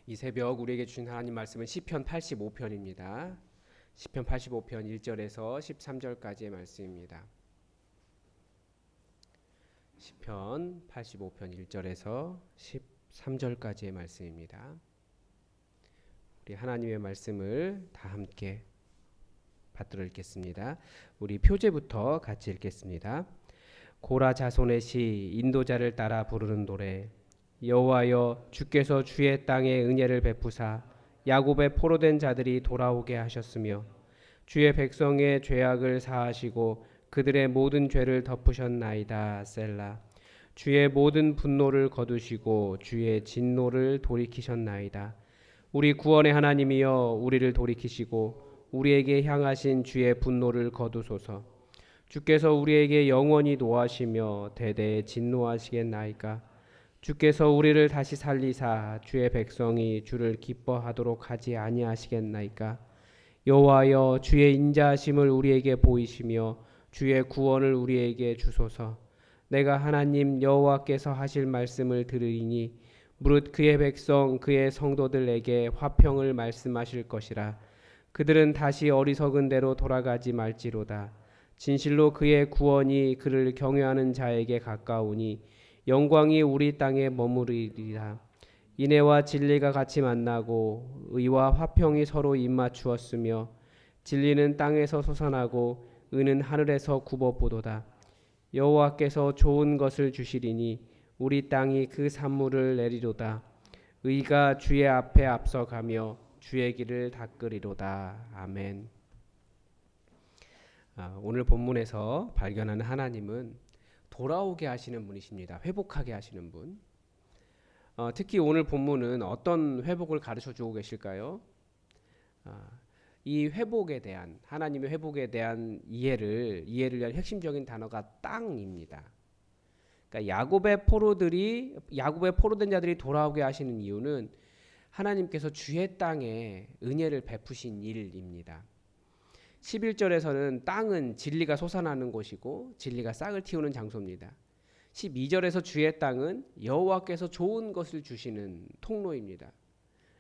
이 새벽 우리에게 주신 하나님 말씀은 시편 85편입니다. 시편 85편 1절에서 13절까지의 말씀입니다. 시편 85편 1절에서 13절까지의 말씀입니다. 우리 하나님의 말씀을 다 함께 받들어 읽겠습니다. 우리 표제부터 같이 읽겠습니다. 고라 자손의 시 인도자를 따라 부르는 노래. 여호와여, 주께서 주의 땅에 은혜를 베푸사 야곱의 포로된 자들이 돌아오게 하셨으며 주의 백성의 죄악을 사하시고 그들의 모든 죄를 덮으셨나이다. 셀라. 주의 모든 분노를 거두시고 주의 진노를 돌이키셨나이다. 우리 구원의 하나님이여, 우리를 돌이키시고 우리에게 향하신 주의 분노를 거두소서. 주께서 우리에게 영원히 노하시며 대대에 진노하시겠나이까. 주께서 우리를 다시 살리사 주의 백성이 주를 기뻐하도록 하지 아니하시겠나이까. 여호와여, 주의 인자하심을 우리에게 보이시며 주의 구원을 우리에게 주소서. 내가 하나님 여호와께서 하실 말씀을 들으리니 무릇 그의 백성 그의 성도들에게 화평을 말씀하실 것이라. 그들은 다시 어리석은 대로 돌아가지 말지로다. 진실로 그의 구원이 그를 경외하는 자에게 가까우니 영광이 우리 땅에 머무르리라. 인애와 진리가 같이 만나고 의와 화평이 서로 입맞추었으며 진리는 땅에서 솟아나고 의는 하늘에서 굽어보도다. 여호와께서 좋은 것을 주시리니 우리 땅이 그 산물을 내리로다. 의가 주의 앞에 앞서가며 주의 길을 닦으리로다. 아멘. 오늘 본문에서 발견하는 하나님은 돌아오게 하시는 분이십니다. 회복하게 하시는 분. 특히 오늘 본문은 어떤 회복을 가르쳐주고 계실까요? 이 회복에 대한, 하나님의 회복에 대한 이해를 위한 핵심적인 단어가 땅입니다. 그러니까 야곱의 포로된 자들이 돌아오게 하시는 이유는 하나님께서 주의 땅에 은혜를 베푸신 일입니다. 11절에서는 땅은 진리가 솟아나는 곳이고 진리가 싹을 틔우는 장소입니다. 12절에서 주의 땅은 여호와께서 좋은 것을 주시는 통로입니다.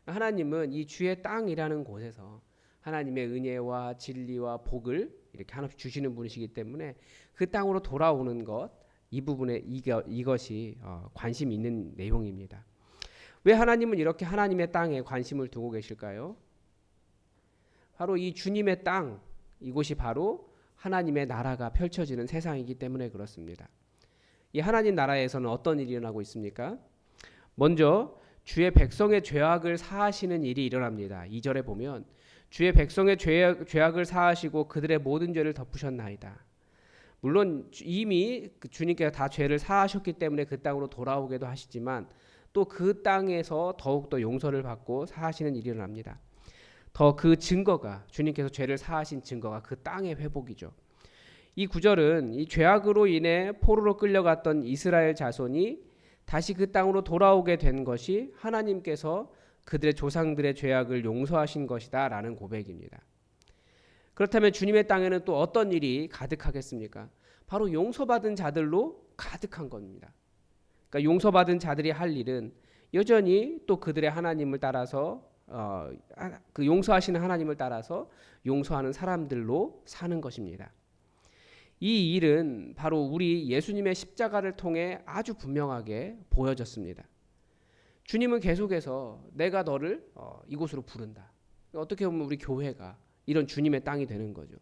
하나님은 이 주의 땅이라는 곳에서 하나님의 은혜와 진리와 복을 이렇게 하나씩 주시는 분이시기 때문에 그 땅으로 돌아오는 것, 이 부분에 이것이 관심 있는 내용입니다. 왜 하나님은 이렇게 하나님의 땅에 관심을 두고 계실까요? 바로 이 주님의 땅, 이곳이 바로 하나님의 나라가 펼쳐지는 세상이기 때문에 그렇습니다. 이 하나님 나라에서는 어떤 일이 일어나고 있습니까? 먼저 주의 백성의 죄악을 사하시는 일이 일어납니다. 2절에 보면 주의 백성의 죄악을 사하시고 그들의 모든 죄를 덮으셨나이다. 물론 이미 주님께서 다 죄를 사하셨기 때문에 그 땅으로 돌아오게도 하시지만 또 그 땅에서 더욱더 용서를 받고 사하시는 일이 일어납니다. 더 그 증거가, 주님께서 죄를 사하신 증거가 그 땅의 회복이죠. 이 구절은 이 죄악으로 인해 포로로 끌려갔던 이스라엘 자손이 다시 그 땅으로 돌아오게 된 것이 하나님께서 그들의 조상들의 죄악을 용서하신 것이다 라는 고백입니다. 그렇다면 주님의 땅에는 또 어떤 일이 가득하겠습니까? 바로 용서받은 자들로 가득한 겁니다. 그러니까 용서받은 자들이 할 일은 여전히 또 그들의 하나님을 따라서 그 용서하시는 하나님을 따라서 용서하는 사람들로 사는 것입니다. 이 일은 바로 우리 예수님의 십자가를 통해 아주 분명하게 보여졌습니다. 주님은 계속해서 내가 너를 이곳으로 부른다. 어떻게 보면 우리 교회가 이런 주님의 땅이 되는 거죠.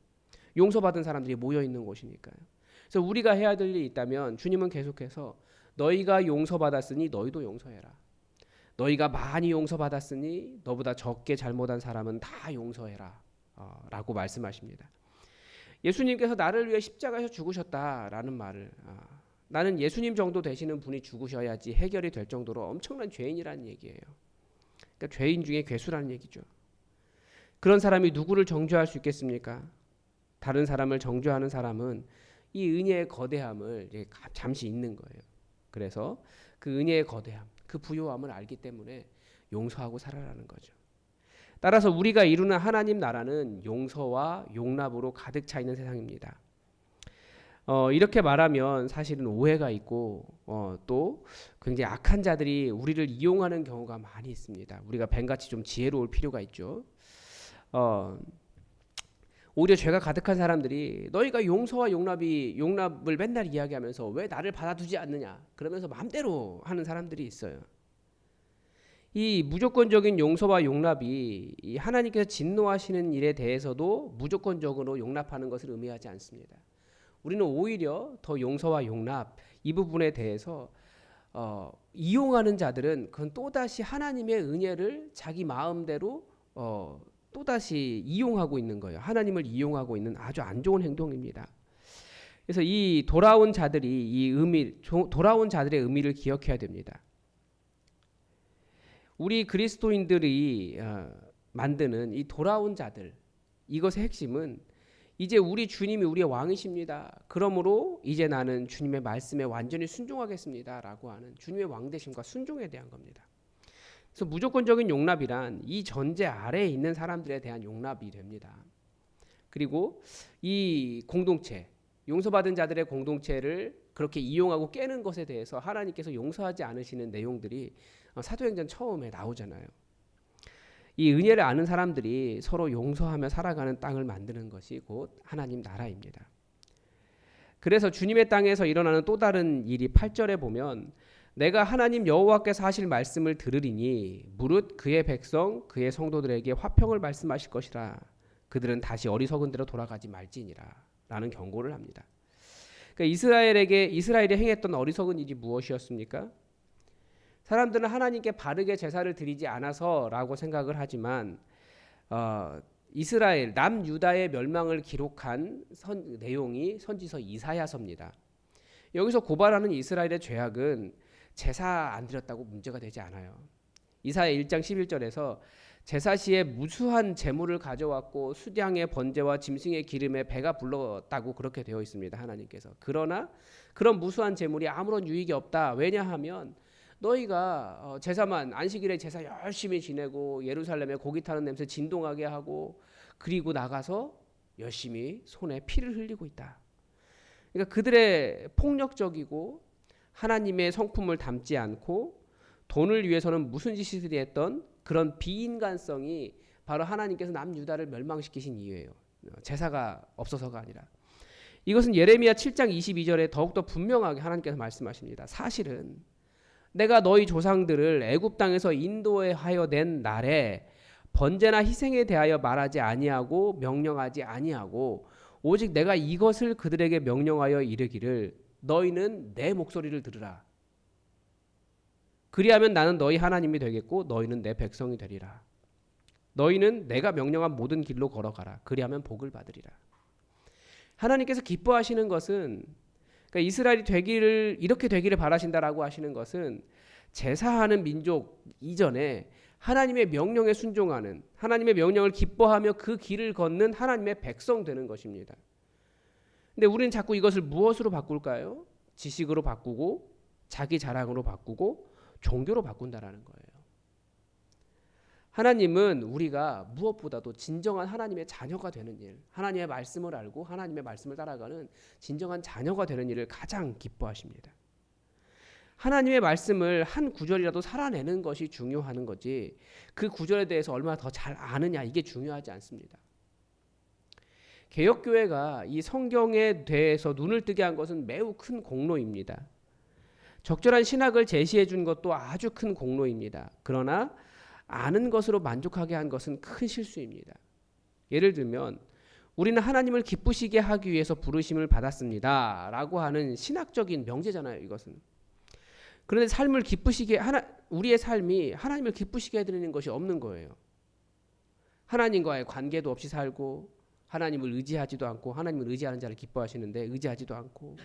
용서받은 사람들이 모여 있는 곳이니까요. 그래서 우리가 해야 될 일이 있다면 주님은 계속해서 너희가 용서받았으니 너희도 용서해라. 너희가 많이 용서받았으니 너보다 적게 잘못한 사람은 다 용서해라 라고 말씀하십니다. 예수님께서 나를 위해 십자가에서 죽으셨다라는 말을 나는 예수님 정도 되시는 분이 죽으셔야지 해결이 될 정도로 엄청난 죄인이라는 얘기예요. 그러니까 죄인 중에 괴수라는 얘기죠. 그런 사람이 누구를 정죄할 수 있겠습니까? 다른 사람을 정죄하는 사람은 이 은혜의 거대함을 잠시 잊는 거예요. 그래서 그 은혜의 거대함, 그 부요함을 알기 때문에 용서하고 살아라는 거죠. 따라서 우리가 이루는 하나님 나라는 용서와 용납으로 가득 차 있는 세상입니다. 이렇게 말하면 사실은 오해가 있고 또 굉장히 악한 자들이 우리를 이용하는 경우가 많이 있습니다. 우리가 뱀같이 좀 지혜로울 필요가 있죠. 오히려 죄가 가득한 사람들이 너희가 용서와 용납을 맨날 이야기하면서 왜 나를 받아두지 않느냐 그러면서 마음대로 하는 사람들이 있어요. 이 무조건적인 용서와 용납이 이 하나님께서 진노하시는 일에 대해서도 무조건적으로 용납하는 것을 의미하지 않습니다. 우리는 오히려 더 용서와 용납 이 부분에 대해서 이용하는 자들은 그건 또다시 하나님의 은혜를 자기 마음대로 또다시 이용하고 있는 거예요. 하나님을 이용하고 있는 아주 안 좋은 행동입니다. 그래서 이 돌아온 자들의 의미를 기억해야 됩니다. 우리 그리스도인들이 만드는 이 돌아온 자들, 이것의 핵심은 이제 우리 주님이 우리의 왕이십니다. 그러므로 이제 나는 주님의 말씀에 완전히 순종하겠습니다. 라고 하는 주님의 왕되심과 순종에 대한 겁니다. 그래서 무조건적인 용납이란 이 전제 아래에 있는 사람들에 대한 용납이 됩니다. 그리고 이 공동체, 용서받은 자들의 공동체를 그렇게 이용하고 깨는 것에 대해서 하나님께서 용서하지 않으시는 내용들이 사도행전 처음에 나오잖아요. 이 은혜를 아는 사람들이 서로 용서하며 살아가는 땅을 만드는 것이 곧 하나님 나라입니다. 그래서 주님의 땅에서 일어나는 또 다른 일이 8절에 보면 내가 하나님 여호와께서 하실 말씀을 들으리니 무릇 그의 백성 그의 성도들에게 화평을 말씀하실 것이라 그들은 다시 어리석은 대로 돌아가지 말지니라 라는 경고를 합니다. 그러니까 이스라엘이 행했던 어리석은 일이 무엇이었습니까? 사람들은 하나님께 바르게 제사를 드리지 않아서라고 생각을 하지만 이스라엘 남유다의 멸망을 기록한 내용이 선지서 이사야서입니다. 여기서 고발하는 이스라엘의 죄악은 제사 안 드렸다고 문제가 되지 않아요. 이사야 1장 11절에서 제사 시에 무수한 제물을 가져왔고 수량의 번제와 짐승의 기름에 배가 불렀다고 그렇게 되어 있습니다. 하나님께서. 그러나 그런 무수한 제물이 아무런 유익이 없다. 왜냐하면 너희가 제사만 안식일에 제사 열심히 지내고 예루살렘에 고기 타는 냄새 진동하게 하고 그리고 나가서 열심히 손에 피를 흘리고 있다. 그러니까 그들의 폭력적이고 하나님의 성품을 담지 않고 돈을 위해서는 무슨 짓을 했던 그런 비인간성이 바로 하나님께서 남유다를 멸망시키신 이유예요. 제사가 없어서가 아니라. 이것은 예레미야 7장 22절에 더욱더 분명하게 하나님께서 말씀하십니다. 사실은 내가 너희 조상들을 애굽 땅에서 인도하여 낸 날에 번제나 희생에 대하여 말하지 아니하고 명령하지 아니하고 오직 내가 이것을 그들에게 명령하여 이르기를 너희는 내 목소리를 들으라. 그리하면 나는 너희 하나님이 되겠고 너희는 내 백성이 되리라. 너희는 내가 명령한 모든 길로 걸어가라. 그리하면 복을 받으리라. 하나님께서 기뻐하시는 것은 그러니까 이스라엘이 이렇게 되기를 바라신다라고 하시는 것은 제사하는 민족 이전에 하나님의 명령에 순종하는 하나님의 명령을 기뻐하며 그 길을 걷는 하나님의 백성 되는 것입니다. 근데 우리는 자꾸 이것을 무엇으로 바꿀까요? 지식으로 바꾸고 자기 자랑으로 바꾸고 종교로 바꾼다라는 거예요. 하나님은 우리가 무엇보다도 진정한 하나님의 자녀가 되는 일, 하나님의 말씀을 알고 하나님의 말씀을 따라가는 진정한 자녀가 되는 일을 가장 기뻐하십니다. 하나님의 말씀을 한 구절이라도 살아내는 것이 중요한 거지 그 구절에 대해서 얼마나 더 잘 아느냐 이게 중요하지 않습니다. 개혁교회가 이 성경에 대해서 눈을 뜨게 한 것은 매우 큰 공로입니다. 적절한 신학을 제시해 준 것도 아주 큰 공로입니다. 그러나 아는 것으로 만족하게 한 것은 큰 실수입니다. 예를 들면 우리는 하나님을 기쁘시게 하기 위해서 부르심을 받았습니다 라고 하는 신학적인 명제잖아요. 이것은. 그런데 우리의 삶이 하나님을 기쁘시게 해드리는 것이 없는 거예요. 하나님과의 관계도 없이 살고 하나님을 의지하지도 않고 하나님을 의지하는 자를 기뻐하시는데 의지하지도 않고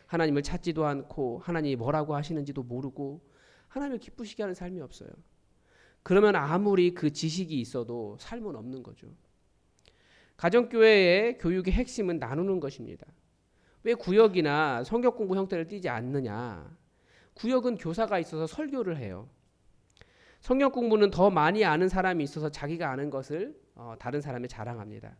하나님을 찾지도 않고 하나님이 뭐라고 하시는지도 모르고 하나님을 기쁘시게 하는 삶이 없어요. 그러면 아무리 그 지식이 있어도 삶은 없는 거죠. 가정교회의 교육의 핵심은 나누는 것입니다. 왜 구역이나 성경 공부 형태를 띠지 않느냐? 구역은 교사가 있어서 설교를 해요. 성경 공부는 더 많이 아는 사람이 있어서 자기가 아는 것을 다른 사람에 자랑합니다.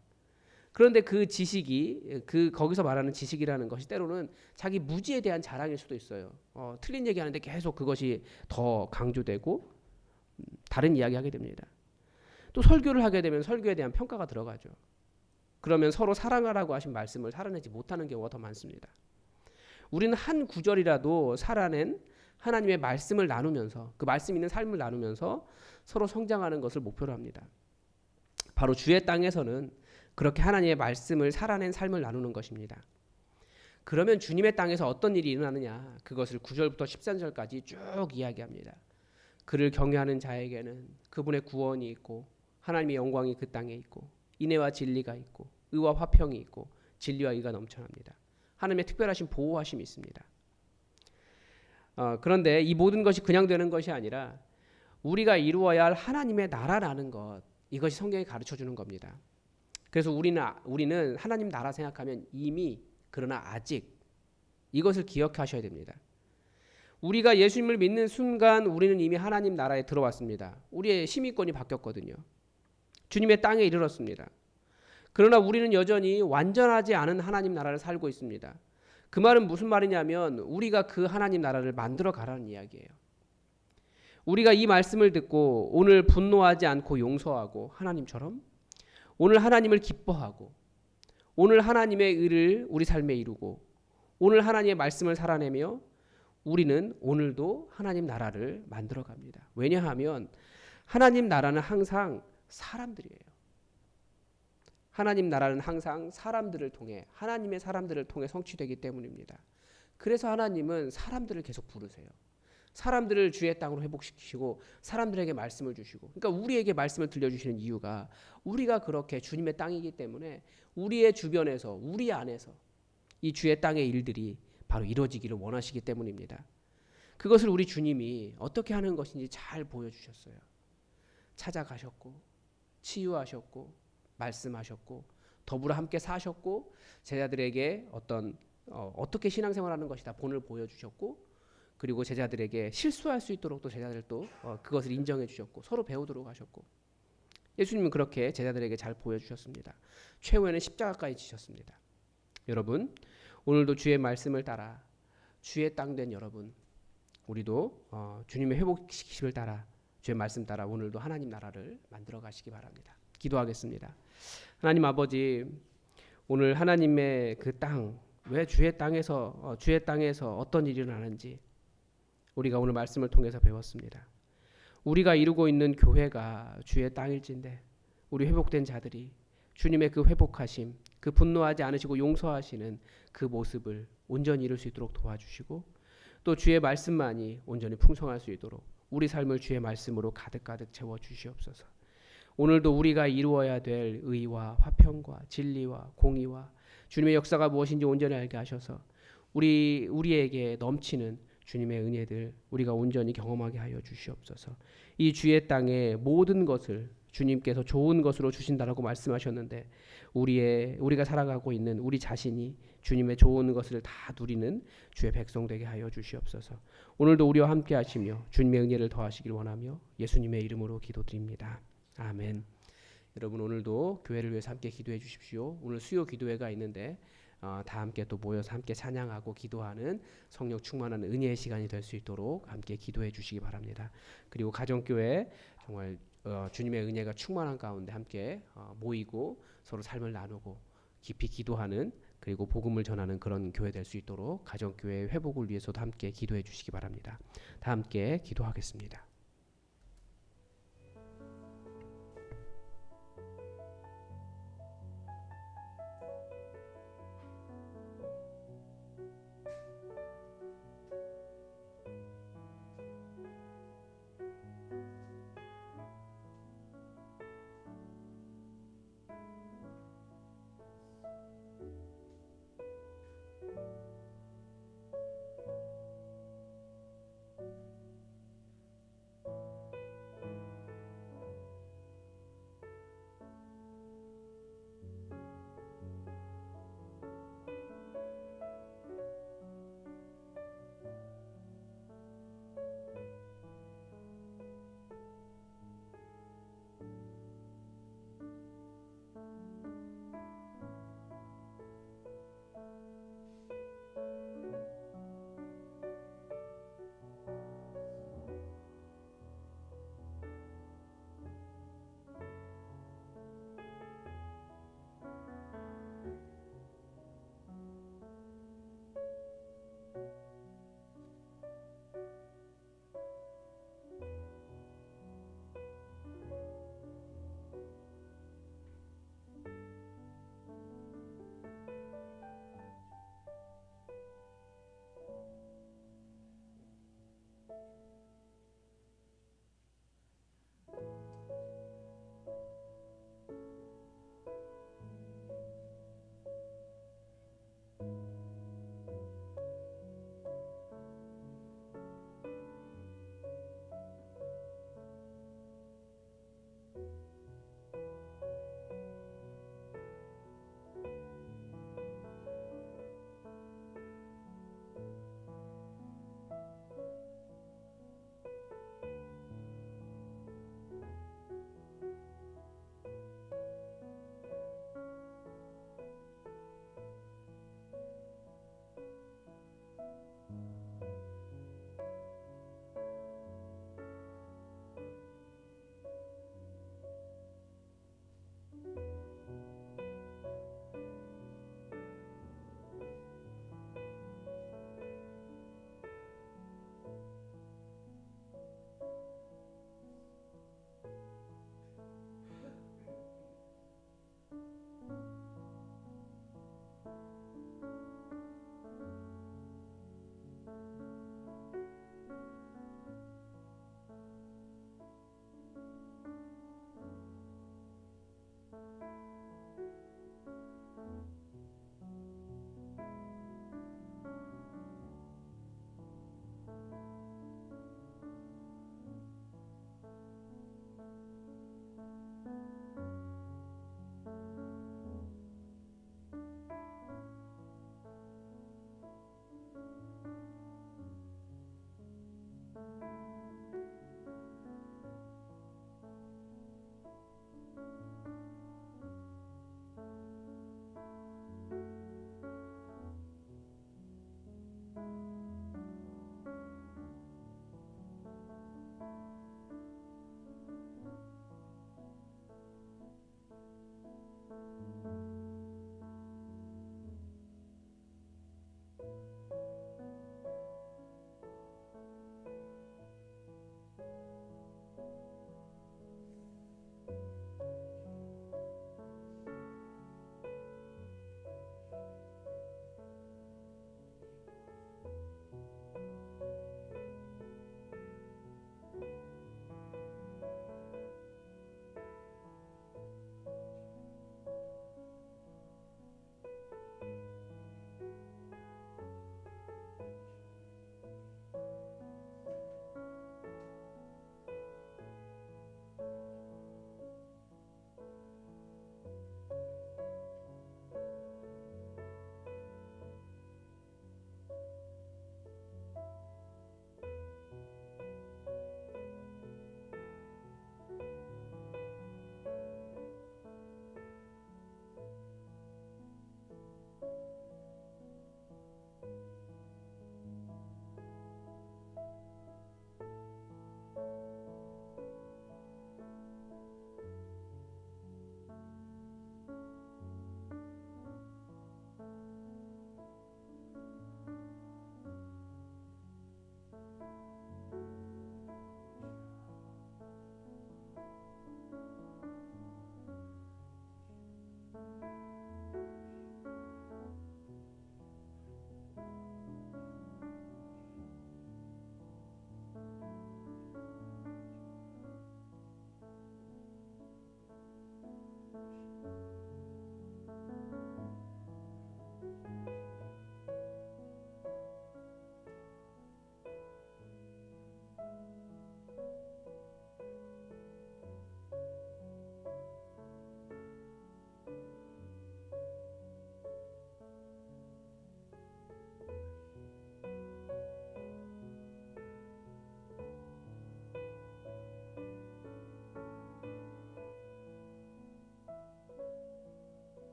그런데 그 지식이 거기서 말하는 지식이라는 것이 때로는 자기 무지에 대한 자랑일 수도 있어요. 틀린 얘기하는데 계속 그것이 더 강조되고 다른 이야기하게 됩니다. 또 설교를 하게 되면 설교에 대한 평가가 들어가죠. 그러면 서로 사랑하라고 하신 말씀을 살아내지 못하는 경우가 더 많습니다. 우리는 한 구절이라도 살아낸 하나님의 말씀을 나누면서 그 말씀 있는 삶을 나누면서 서로 성장하는 것을 목표로 합니다. 바로 주의 땅에서는 그렇게 하나님의 말씀을 살아낸 삶을 나누는 것입니다. 그러면 주님의 땅에서 어떤 일이 일어나느냐, 그것을 9절부터 13절까지 쭉 이야기합니다. 그를 경외하는 자에게는 그분의 구원이 있고 하나님의 영광이 그 땅에 있고 인애와 진리가 있고 의와 화평이 있고 진리와 의가 넘쳐납니다. 하나님의 특별하신 보호하심이 있습니다. 그런데 이 모든 것이 그냥 되는 것이 아니라 우리가 이루어야 할 하나님의 나라라는 것, 이것이 성경이 가르쳐주는 겁니다. 그래서 우리는 하나님 나라 생각하면 이미, 그러나 아직, 이것을 기억하셔야 됩니다. 우리가 예수님을 믿는 순간 우리는 이미 하나님 나라에 들어왔습니다. 우리의 시민권이 바뀌었거든요. 주님의 땅에 이르렀습니다. 그러나 우리는 여전히 완전하지 않은 하나님 나라를 살고 있습니다. 그 말은 무슨 말이냐면 우리가 그 하나님 나라를 만들어 가라는 이야기예요. 우리가 이 말씀을 듣고 오늘 분노하지 않고 용서하고 하나님처럼, 오늘 하나님을 기뻐하고, 오늘 하나님의 의를 우리 삶에 이루고, 오늘 하나님의 말씀을 살아내며 우리는 오늘도 하나님 나라를 만들어 갑니다. 왜냐하면 하나님 나라는 항상 사람들이에요. 하나님 나라는 항상 사람들을 통해, 하나님의 사람들을 통해 성취되기 때문입니다. 그래서 하나님은 사람들을 계속 부르세요. 사람들을 주의 땅으로 회복시키시고 사람들에게 말씀을 주시고, 그러니까 우리에게 말씀을 들려주시는 이유가 우리가 그렇게 주님의 땅이기 때문에 우리의 주변에서, 우리 안에서 이 주의 땅의 일들이 바로 이루어지기를 원하시기 때문입니다. 그것을 우리 주님이 어떻게 하는 것인지 잘 보여주셨어요. 찾아가셨고 치유하셨고 말씀하셨고 더불어 함께 사셨고 제자들에게 어떻게 신앙생활하는 것이다 본을 보여주셨고, 그리고 제자들에게 실수할 수 있도록 또 제자들도 그것을 인정해 주셨고 서로 배우도록 하셨고, 예수님은 그렇게 제자들에게 잘 보여주셨습니다. 최후에는 십자가까지 지셨습니다. 여러분, 오늘도 주의 말씀을 따라 주의 땅 된 여러분, 우리도 주님의 회복시키심을 따라 주의 말씀 따라 오늘도 하나님 나라를 만들어 가시기 바랍니다. 기도하겠습니다. 하나님 아버지, 오늘 하나님의 그 땅, 왜 주의 땅에서 어떤 일이 일어나는지 우리가 오늘 말씀을 통해서 배웠습니다. 우리가 이루고 있는 교회가 주의 땅일진데 우리 회복된 자들이 주님의 그 회복하심, 그 분노하지 않으시고 용서하시는 그 모습을 온전히 이룰 수 있도록 도와주시고, 또 주의 말씀만이 온전히 풍성할 수 있도록 우리 삶을 주의 말씀으로 가득가득 채워 주시옵소서. 오늘도 우리가 이루어야 될 의와 화평과 진리와 공의와 주님의 역사가 무엇인지 온전히 알게 하셔서 우리에게 넘치는 주님의 은혜들 우리가 온전히 경험하게 하여 주시옵소서. 이 주의 땅의 모든 것을 주님께서 좋은 것으로 주신다라고 말씀하셨는데 우리가 살아가고 있는 우리 자신이 주님의 좋은 것을 다 누리는 주의 백성 되게 하여 주시옵소서. 오늘도 우리와 함께 하시며 주님의 은혜를 더하시길 원하며 예수님의 이름으로 기도드립니다. 아멘. 여러분, 오늘도 교회를 위해서 함께 기도해 주십시오. 오늘 수요 기도회가 있는데 다 함께 또 모여서 함께 찬양하고 기도하는 성령 충만한 은혜의 시간이 될 수 있도록 함께 기도해 주시기 바랍니다. 그리고 가정교회 정말 주님의 은혜가 충만한 가운데 함께 모이고 서로 삶을 나누고 깊이 기도하는, 그리고 복음을 전하는 그런 교회 될 수 있도록 가정교회의 회복을 위해서도 함께 기도해 주시기 바랍니다. 다 함께 기도하겠습니다.